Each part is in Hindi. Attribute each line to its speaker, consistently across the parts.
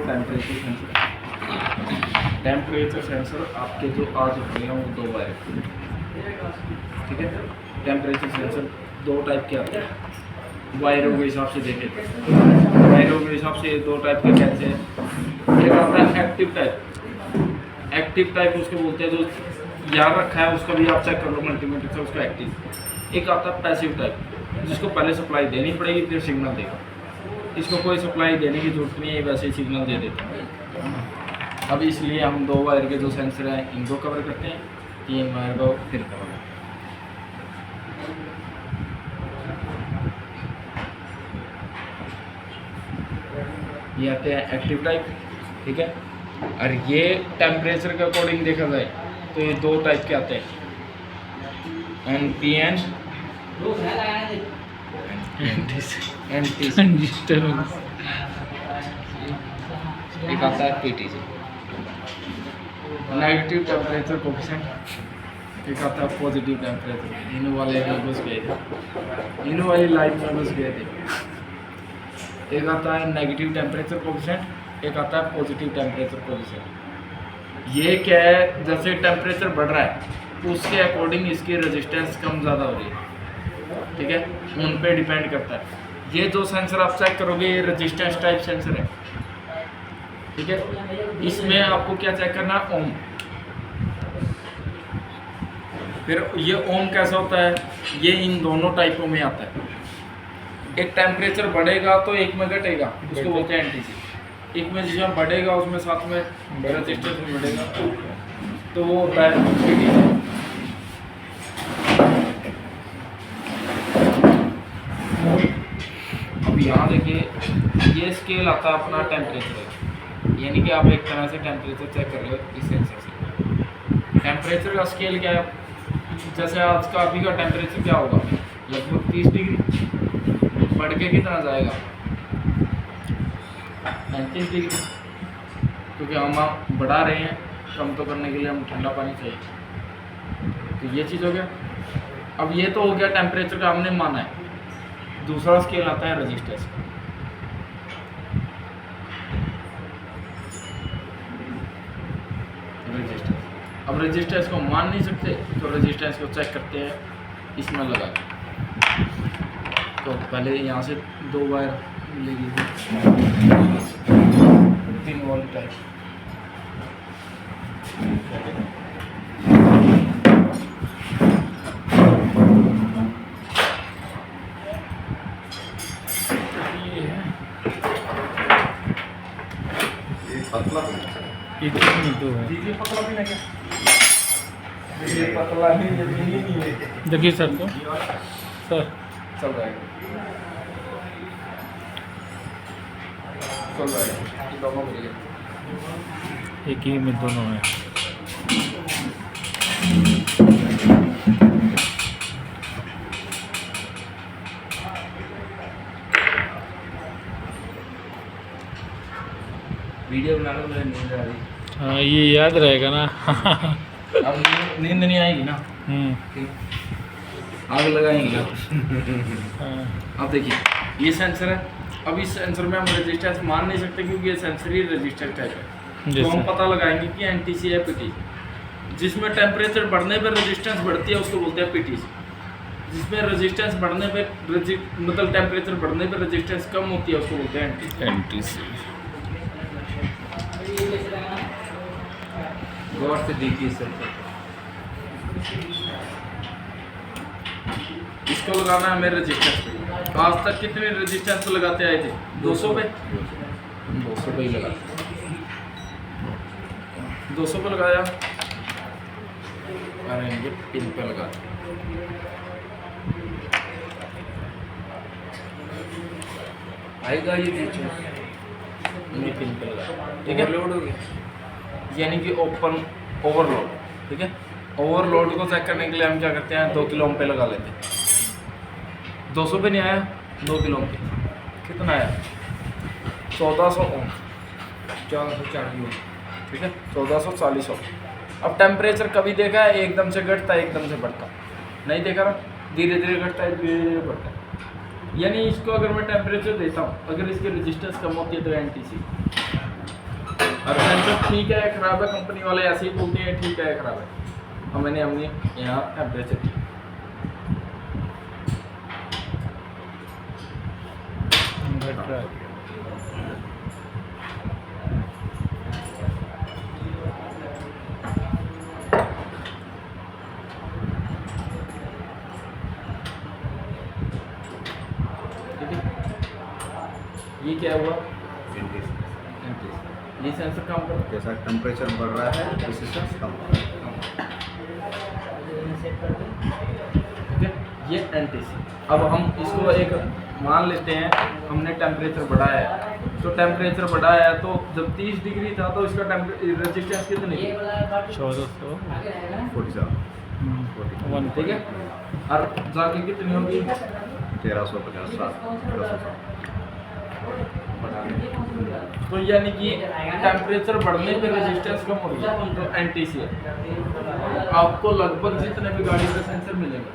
Speaker 1: Temperature sensor. टेम्परेचर सेंसर आपके जो आज हो गए हैं वो 2 वायर, ठीक है। टेम्परेचर सेंसर 2 टाइप के आते हैं, वायरों के हिसाब से देखें। वायरों के हिसाब से 2 टाइप के कैसे हैं। एक आता है एक्टिव टाइप। एक्टिव टाइप उसको बोलते हैं, जो याद रखा है उसका भी आप चेक कर लो मल्टीमीटर से, उसका एक्टिव। एक आता है पैसिव टाइप, जिसको पहले सप्लाई देनी पड़ेगी फिर सिग्नल देगा। इसको कोई सप्लाई देने की जरूरत नहीं है, वैसे ही सिग्नल दे देता है। अब इसलिए हम 2 वायर के जो सेंसर हैं इनको कवर करते हैं, 3 वायर को फिर कवर करते हैं। ये आते हैं एक्टिव टाइप, ठीक है। और ये टेम्परेचर के अकॉर्डिंग देखा जाए तो ये 2 टाइप के आते हैं, NPN एक आता है PTC, नेगेटिव टेम्परेचर कोफिशिएंट। एक आता है पॉजिटिव टेम्परेचर। इन वाले में घुस गए थे, इन वाली लाइट में घुस गए थे। एक आता है नेगेटिव टेम्परेचर कोफिशिएंट, एक आता है पॉजिटिव टेम्परेचर कोफिशिएंट। ये क्या है, जैसे टेम्परेचर बढ़ रहा है उसके अकॉर्डिंग इसकी रेजिस्टेंस कम ज़्यादा हो रही है, ठीक है। उन पे डिपेंड करता है। ये जो सेंसर आप चेक करोगे ये रेजिस्टेंस टाइप सेंसर है, ठीक है। इसमें आपको क्या चेक करना है, ओम। फिर ये ओम कैसा होता है, ये इन दोनों टाइपों में आता है। एक टेम्परेचर बढ़ेगा तो एक में घटेगा, उसको बोलते हैं NTC। एक में जिसमें बढ़ेगा उसमें साथ में रेजिस्टेंस भी बढ़ेगा, तो वो होता है PTC। अब यहाँ देखिए ये स्केल आता है अपना टेम्परेचर, यानी कि आप एक तरह से टेम्परेचर चेक कर रहे हो इस सेंसर से। टेम्परेचर का स्केल क्या है, जैसे आज का अभी का टेम्परेचर क्या होगा, लगभग 30 डिग्री। बढ़ के कितना जाएगा, 35 डिग्री, क्योंकि हम बढ़ा रहे हैं, कम तो करने के लिए हम ठंडा पानी चाहिए। तो ये चीज़ हो गया। अब ये तो हो गया टेम्परेचर का हमने माना है। दूसरा स्केल आता है रेजिस्टेंस। अब रेजिस्टेंस को मान नहीं सकते तो रेजिस्टेंस को चेक करते हैं इसमें लगा के। तो पहले यहाँ से 2 वायर मिलेगी, 3 वोल्ट टाइप। पतला भी नहीं है, ये पतला नहीं है।
Speaker 2: देखिए सर, तो सर
Speaker 1: चल जाएगा, चल जाएगा। ये दोनों बढ़िया,
Speaker 2: एक ही में दोनों हैं।
Speaker 1: वीडियो बना लो, मुझे नींद आ रही।
Speaker 2: हाँ, ये याद रहेगा ना।
Speaker 1: अब नींद नहीं आएगी ना, आग लगाएंगे।
Speaker 2: हाँ।
Speaker 1: अब देखिए ये सेंसर है। अब इस सेंसर में हम रेजिस्टेंस मान नहीं सकते क्योंकि ये सेंसर ही रेजिस्टेंस टाइप है। तो हम पता लगाएंगे कि NTC है PTC। जिसमें टेम्परेचर बढ़ने पर रेजिस्टेंस बढ़ती है उसको बोलते हैं PTC। जिसमें रेजिस्टेंस बढ़ने पे मतलब टेम्परेचर बढ़ने पर रेजिस्टेंस कम होती है उसको बोलते हैं
Speaker 2: NTC।
Speaker 1: गौर से देखिए सर, इसको लगाना है मेरे रेजिस्टेंस पे। आज तक कितने रेजिस्टेंस पे लगाते आए थे, 200 पे। 200 पे ही लगाते, 200 पे लगाया। अरे ये पिन पे लगा, आएगा ये बीच में, ये पिन पे लगा, ठीक है। लोड हो गया, यानी कि ओपन ओवरलोड, ठीक है। ओवरलोड को चेक करने के लिए हम क्या करते हैं, 2 किलो ओम पे लगा लेते हैं। 200 पे नहीं आया, 2 किलो ओम पे कितना आया, 1400 ओम, 1440 ओम, ठीक है, 1440 ओम। अब टेम्परेचर कभी देखा है एकदम से घटता है एकदम से बढ़ता, नहीं देखा ना, धीरे धीरे घटता है धीरे धीरे बढ़ता है। यानी इसको अगर मैं टेम्परेचर देता हूँ, अगर इसकी रेजिस्टेंस कम होती है तो NTC, और सेंसर ठीक है खराब है, कंपनी वाले ऐसे ही बोलते हैं ठीक है खराब है। और हमने यहाँ टेम्परेचर की
Speaker 2: घट रहा है।
Speaker 1: ठीक है, ये क्या हुआ, ये सेंसर काम कर
Speaker 3: जैसा टेम्परेचर बढ़ रहा है रेजिस्टेंस कम हो रहा है।
Speaker 1: ठीक है, ये एनटीसी। अब हम इसको एक मान लेते हैं, हमने टेम्परेचर बढ़ाया है, तो टेम्परेचर बढ़ाया है तो जब 30 डिग्री था तो इसका रेजिस्टेंस कितनी थी,
Speaker 2: 1400
Speaker 3: 47
Speaker 1: ठीक है, और जाके कितनी होगी
Speaker 3: 1350
Speaker 1: तो यानी कि टेम्परेचर बढ़ने पे रेजिस्टेंस कम हो गया, तो एनटीसी है। आपको लगभग जितने भी गाड़ी का सेंसर मिलेगा,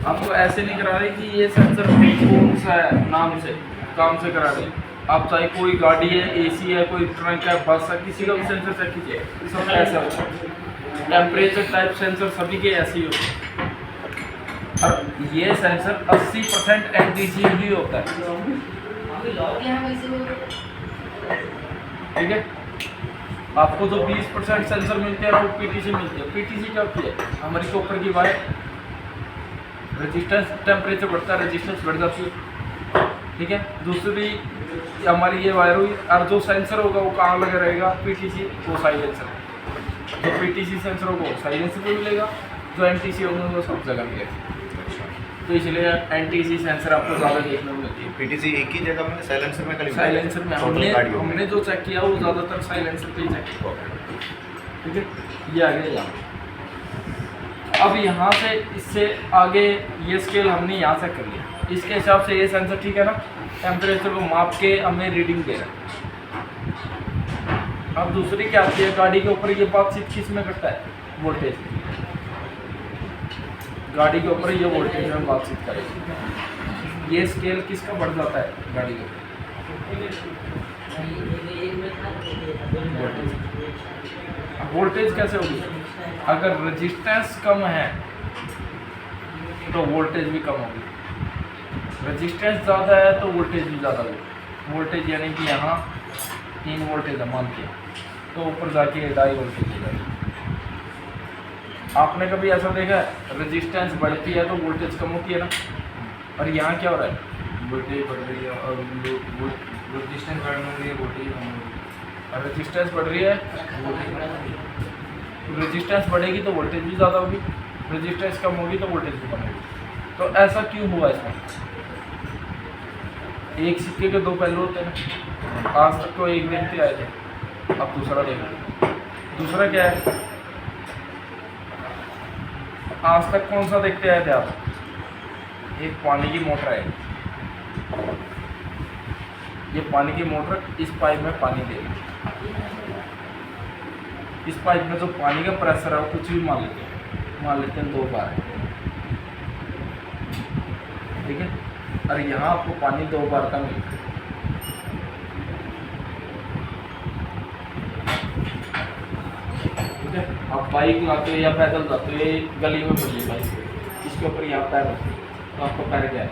Speaker 1: आपको ऐसे नहीं करा रहे कि ये सेंसर कौन सा है नाम से काम से करा रहे। आप चाहे कोई गाड़ी है, एसी है, कोई ट्रक है, बस है, किसी का भी सेंसर चेक कीजिए, सब ऐसा होता है। टेम्परेचर टाइप सेंसर सभी के ऐसे ही होते हैं, और ये सेंसर 80% एनटीसी ही होता है। ठीक है, आपको जो 20% सेंसर मिलते हैं वो पीटीसी मिलते हैं। पीटीसी क्या होती है, हमारी कॉपर की वायर, रेजिस्टेंस टेम्परेचर बढ़ता है रेजिस्टेंस बढ़ जाती है। ठीक है, दूसरी हमारी ये वायर हुई, और जो सेंसर होगा वो कहाँ लगा रहेगा, पीटीसी, वो साइलेंसर। जो पीटीसी सेंसर होगा वो साइलेंसर पे मिलेगा, जो एनटीसी होगा वो सब जगह मिलेगा। तो इसलिए एनटीसी सेंसर आपको ज़्यादा देखने को मिलती है।
Speaker 3: पीटीसी एक ही जगह में साइलेंसर में
Speaker 1: साइलेंसर में हमने जो चेक किया वो ज़्यादातर साइलेंसर पे ही चेक किया। ठीक है, ये आ गया यहाँ। अब यहाँ से इससे आगे ये स्केल हमने यहाँ से कर लिया, इसके हिसाब से ये सेंसर ठीक है ना, टेम्परेचर को माप के हमें रीडिंग दे रहा है। अब दूसरी क्या आती है, गाड़ी के ऊपर ये बातचीत किस में करता है, वोल्टेज। गाड़ी के ऊपर ये वोल्टेज में बातचीत करेगी। ये स्केल किसका बढ़ जाता है, गाड़ी के वोल्टेज कैसे होगी, अगर रेजिस्टेंस कम है तो वोल्टेज भी कम होगी, रेजिस्टेंस ज़्यादा है तो वोल्टेज भी ज़्यादा होगी। वोल्टेज यानी कि यहाँ 3 वोल्टेज है मान के, तो ऊपर जाके 2.5 वोल्टेज हो जाएगी। आपने कभी ऐसा देखा है, रेजिस्टेंस बढ़ती है तो वोल्टेज कम होती है ना, और यहाँ क्या हो रहा है,
Speaker 3: वोल्टेज बढ़ रही है और रेजिस्टेंस बढ़ रही है, वोल्टेज कम हो रही है।
Speaker 1: और रेजिस्टेंस बढ़ रही है, रेजिस्टेंस बढ़ेगी तो वोल्टेज भी ज़्यादा होगी, रेजिस्टेंस कम होगी तो वोल्टेज भी कम होगी। तो ऐसा क्यों हुआ इसमें, एक सिक्के के 2 पहलू होते हैं। आज तक तो एक देखते आए थे, अब दूसरा देखते। दूसरा क्या है, आज तक कौन सा देखते आए थे आप, एक पानी की मोटर है, ये पानी की मोटर इस पाइप में पानी देगी, इस पाइप में जो पानी का प्रेशर है वो कुछ भी मान लेते हैं 2 बार है, ठीक है, और यहाँ आपको पानी 2 बार का मिलता है। ठीक है, आप बाइक लाते हो या पैदल जाते हो, ये गली में पड़ी है बाइक, इसके ऊपर यहाँ पैर रखते हो, तो आपको पैर क्या है,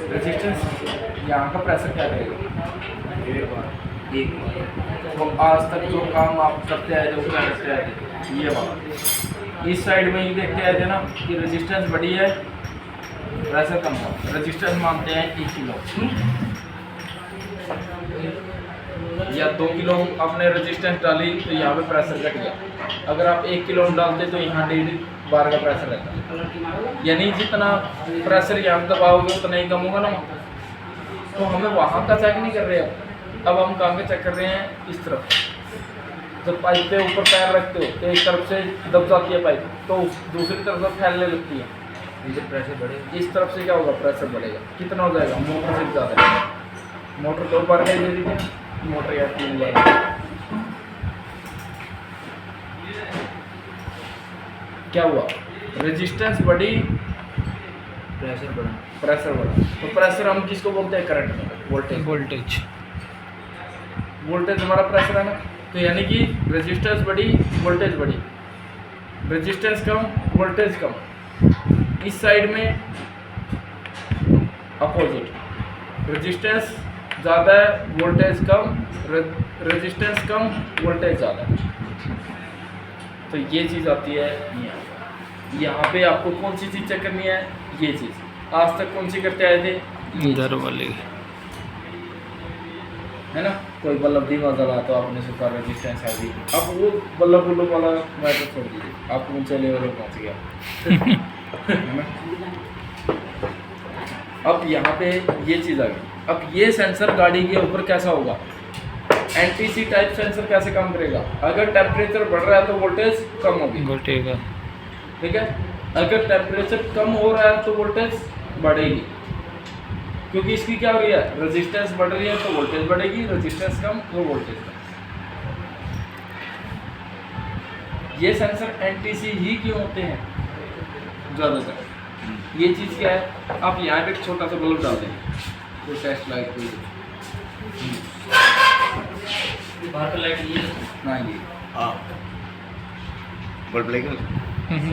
Speaker 1: रेजिस्टेंस। यहाँ का प्रेशर क्या करेगा, एक बार। तो आज तक जो काम आप करते आए थे, क्या करते आए थे, ये वाला इस साइड में ही देखते आए थे ना कि रेजिस्टेंस बढ़ी है, प्रेशर कम हुआ। रेजिस्टेंस मानते हैं 1 किलो या 2 किलो आपने रेजिस्टेंस डाली तो यहाँ पे प्रेशर घट गया। अगर आप 1 किलो डालते तो यहाँ 1.5 बार का प्रेशर रहता है, यानी जितना प्रेशर यहाँ दबाओगे उतना ही कम होगा ना। तो हमें वहाँ का चेक नहीं कर रहे अब हम कहाँ का चेक कर रहे हैं, इस तरफ। जब पाइप पे ऊपर पैर रखते हो तो एक तरफ से दब जाती है पाइप, तो दूसरी तरफ से फैलने लगती है। जब प्रेशर बढ़ेगा इस तरफ से क्या होगा, प्रेशर बढ़ेगा, कितना हो जाएगा, मोटर से ज़्यादा है। मोटर 2 बार का ही दे दी थी, मोटर या 3 बार। क्या हुआ, रेजिस्टेंस बढ़ी, प्रेशर बढ़ा। प्रेशर बढ़ा, तो प्रेशर हम किसको बोलते हैं? करंट में, वोल्टेज।
Speaker 2: वोल्टेज।
Speaker 1: वोल्टेज हमारा प्रेशर है ना, तो यानी कि रेजिस्टेंस बढ़ी, वोल्टेज बढ़ी, रेजिस्टेंस कम, वोल्टेज कम। इस साइड में अपोजिट, रेजिस्टेंस ज़्यादा है, वोल्टेज कम, रेजिस्टेंस कम, वोल्टेज ज़्यादा है। तो ये चीज़ आती है यहाँ पे। आपको कौन सी चीज़ चेक करनी है? ये चीज़। आज तक कौन सी करते आए थे?
Speaker 2: इधर वाली।
Speaker 1: है ना, कोई बल्ब धीमा जला तो आपने सोचा रेजिस्टेंस आ गई। अब वो बल्ब बुल्ब वाला मैटर छोड़ दीजिए, आप ऊंचे लेवल पर पहुँच गया। है ना? अब यहाँ पे ये चीज़ आ गई। अब ये सेंसर गाड़ी के ऊपर कैसा होगा? एनटीसी टाइप सेंसर कैसे काम करेगा? अगर टेम्परेचर बढ़ रहा है तो वोल्टेज कम होगी,
Speaker 2: घटेगा।
Speaker 1: ठीक है। अगर टेम्परेचर कम हो रहा है तो वोल्टेज बढ़ेगी, क्योंकि इसकी क्या हो रही है? रेजिस्टेंस बढ़ रही है तो वोल्टेज बढ़ेगी, रेजिस्टेंस कम तो वोल्टेज कम। ये सेंसर एनटीसी ही क्यों होते हैं ज़्यादातर? ये चीज़ क्या है? आप यहाँ पे एक छोटा सा बल्ब डाल दें, तो टेस्ट लाइट कोई बाहर पे लाइट ये ना, ये
Speaker 3: बल्ब लेके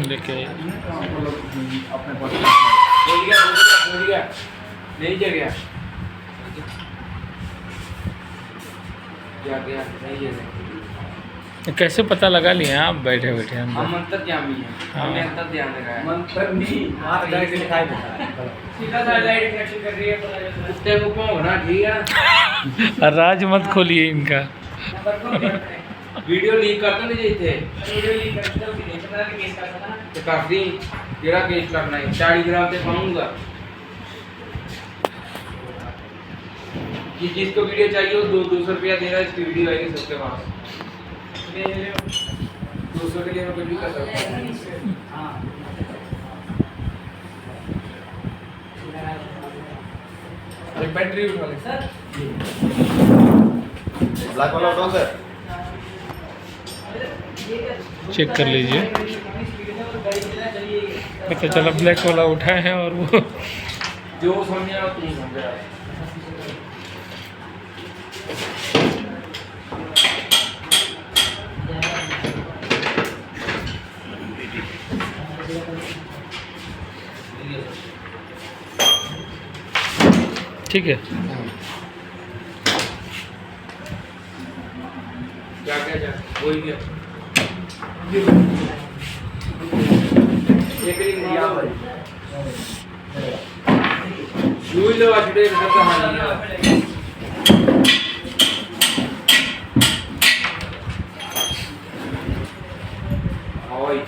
Speaker 2: लेके आइए।
Speaker 1: अपने पास बोल गया नहीं जगह क्या गया नहीं जगह।
Speaker 2: कैसे पता लगा लिए आप बैठे बैठे
Speaker 3: हम
Speaker 2: अंदर?
Speaker 3: मंत्र ध्यान भी है,
Speaker 2: हाँ।
Speaker 3: हमने अंतर ध्यान लगाया।
Speaker 1: मंत्र नहीं, हाथ डाल के दिखाई देता है।
Speaker 3: सीधा सा लाइट कनेक्शन कर रही है, कुत्ते को क्यों होना? ठीक है,
Speaker 2: राज मत खोलिए इनका।
Speaker 3: वीडियो लीक करते नहीं थे, वीडियो लीक करते तो नहीं पता कि केस करता था, तो काफी तेरा केस करना है 40 ग्राम से पाऊंगा। कि जिसको वीडियो चाहिए वो 200 रुपया दे रहा है, इसकी वीडियो आएगी सबके पास। 200 के लिए मैं कुछ भी कर सकता हूँ।
Speaker 1: अरे बैटरी उठा ले सर,
Speaker 3: ब्लैक वाला उठाओ सर।
Speaker 2: चेक कर लीजिए। पता चला ब्लैक वाला उठाए हैं और वो
Speaker 1: जो समझा तुम समझा।
Speaker 2: ठीक है।
Speaker 3: क्या क्या जा वही गया एक रिंग दिया भाई यूं ही लो आज डेट का कहानी है। ओए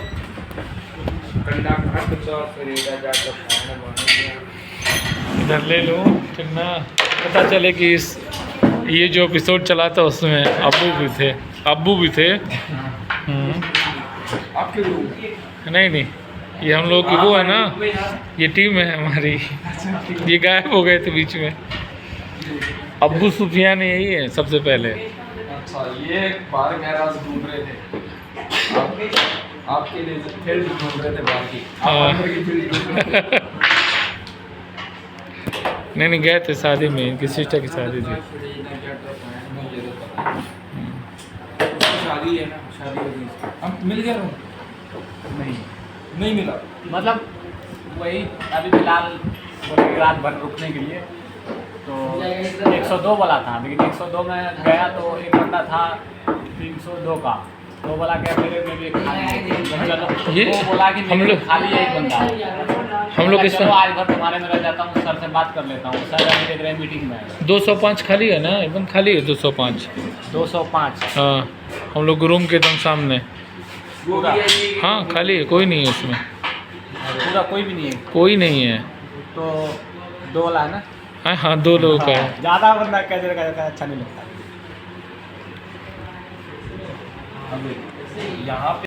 Speaker 3: कंडा हट तो सरेगा जाकर खाना बनाने।
Speaker 2: इधर ले लो फिर ना पता चले कि इस ये जो एपिसोड चला था उसमें अब्बू भी थे।
Speaker 1: आपके रूम
Speaker 2: नहीं नहीं, ये हम लोग की वो है ना, ये टीम है हमारी। ये गायब हो गए थे बीच में। अब्बू सुफियान यही है सबसे पहले।
Speaker 1: अच्छा, ये बाहर गैराज ढूंढ रहे थे, आपके लिए फील्ड ढूंढ रहे थे बाहर की, आप अंदर की फील्ड ढूंढ रहे थे।
Speaker 2: नहीं गए थे शादी में, इनकी सिस्टर की शादी थी।
Speaker 1: शादी है ना, शादी हो गई। अब मिल गया रूम? नहीं मिला।
Speaker 4: मतलब वही अभी फिलहाल बोले रात भर रुकने के लिए, तो 102 वाला था, लेकिन 102 में गया तो एक बंदा था 302 का, तो बोला कि मेरे में भी एक खाली है। चलो
Speaker 2: ये
Speaker 4: वो बोला कि
Speaker 2: हम
Speaker 4: मेरे
Speaker 2: लोग-
Speaker 4: में खाली है एक बंदा।
Speaker 2: हम लोग
Speaker 4: बोला,
Speaker 2: इस
Speaker 4: चलो आज भर तुम्हारे में रह जाता हूँ, सर से बात कर लेता हूँ। सर अभी देख रहे हैं मीटिंग में।
Speaker 2: 205 खाली है ना, एकदम खाली है 205।
Speaker 4: 205
Speaker 2: हाँ, हम लोग रूम के एकदम सामने।
Speaker 3: वो भी है जी।
Speaker 2: हाँ खाली है, कोई नहीं है उसमें,
Speaker 4: पूरा कोई भी नहीं है,
Speaker 2: कोई नहीं है।
Speaker 4: तो 2 वाला है ना।
Speaker 2: हाँ 2 लोगों का है।
Speaker 4: ज़्यादा बंदा कैसे अच्छा नहीं लगता।
Speaker 1: अब यहाँ पे